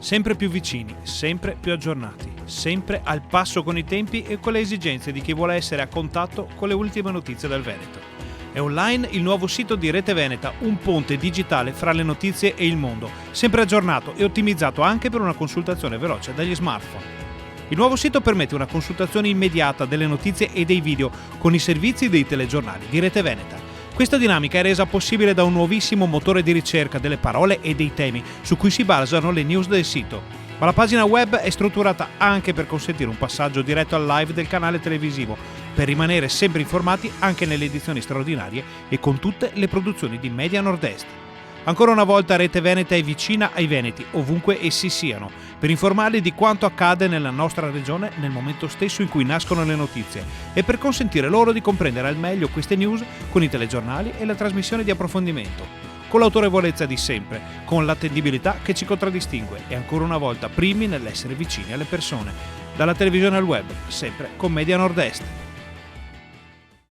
Sempre più vicini, sempre più aggiornati, sempre al passo con i tempi e con le esigenze di chi vuole essere a contatto con le ultime notizie dal Veneto. È online il nuovo sito di Rete Veneta, un ponte digitale fra le notizie e il mondo, sempre aggiornato e ottimizzato anche per una consultazione veloce dagli smartphone. Il nuovo sito permette una consultazione immediata delle notizie e dei video con i servizi dei telegiornali di Rete Veneta. Questa dinamica è resa possibile da un nuovissimo motore di ricerca delle parole e dei temi su cui si basano le news del sito. Ma la pagina web è strutturata anche per consentire un passaggio diretto al live del canale televisivo, per rimanere sempre informati anche nelle edizioni straordinarie e con tutte le produzioni di Media Nord-Est. Ancora una volta Rete Veneta è vicina ai veneti, ovunque essi siano, per informarli di quanto accade nella nostra regione nel momento stesso in cui nascono le notizie e per consentire loro di comprendere al meglio queste news con i telegiornali e la trasmissione di approfondimento, con l'autorevolezza di sempre, con l'attendibilità che ci contraddistingue e ancora una volta primi nell'essere vicini alle persone. Dalla televisione al web, sempre con Media Nord-Est.